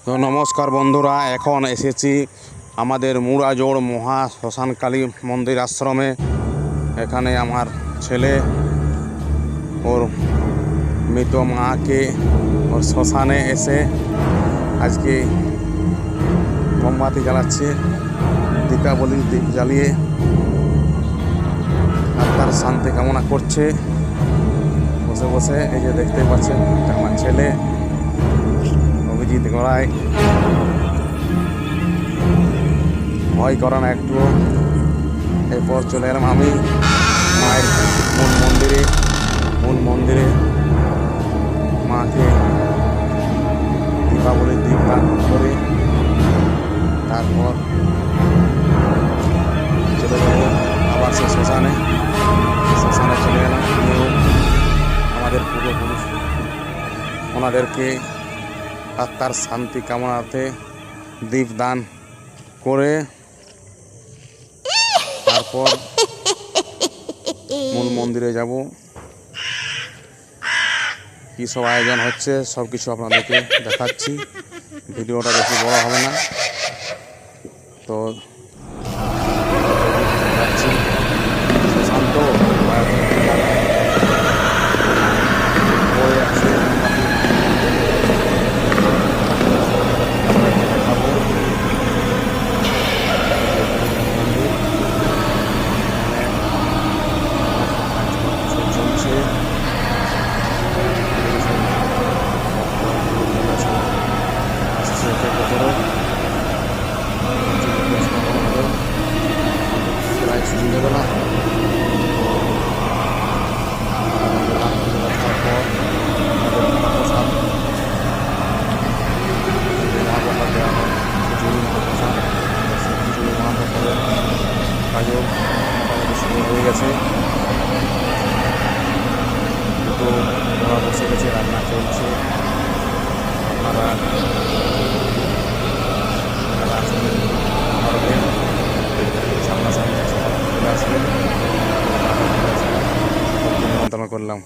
তো নমস্কার বন্ধুরা, এখন এসেছি আমাদের মুড়াজোড় মহা শ্মশানকালী মন্দির আশ্রমে। এখানে আমার ছেলে ওর মৃত মাকে ওর শ্মশানে এসে আজকে মোমবাতি জ্বালাচ্ছে, দীপাবলির দীপ জ্বালিয়ে আত্মার শান্তি কামনা করছে বসে বসে। এই যে দেখতে পাচ্ছেন, এটা আমার ছেলে অভিজিৎ গড়াই। ভয় করে না একটু। এরপর চলে এলাম আমি মায়ের মূল মন্দিরে মাকে দীপাবলির দীপ দান করে তারপর চলে যাব আবার সে শ্মশানে চলে গেলাম। আমাদের পূর্বপুরুষ ওনাদেরকে আত্মার শান্তি কামনার্থে দীপ দান করে তারপর মূল মন্দিরে যাব। কী সব আয়োজন হচ্ছে সব কিছু আপনাদেরকে দেখাচ্ছি। ভিডিওটা বেশি বড় হবে না, তো দেখাচ্ছি। শান্ত হয়ে গেছে, তো ওরা বসে গেছে, রান্না চলছে। আপনারা সামনাসামনি চলে আসবেন, করলাম।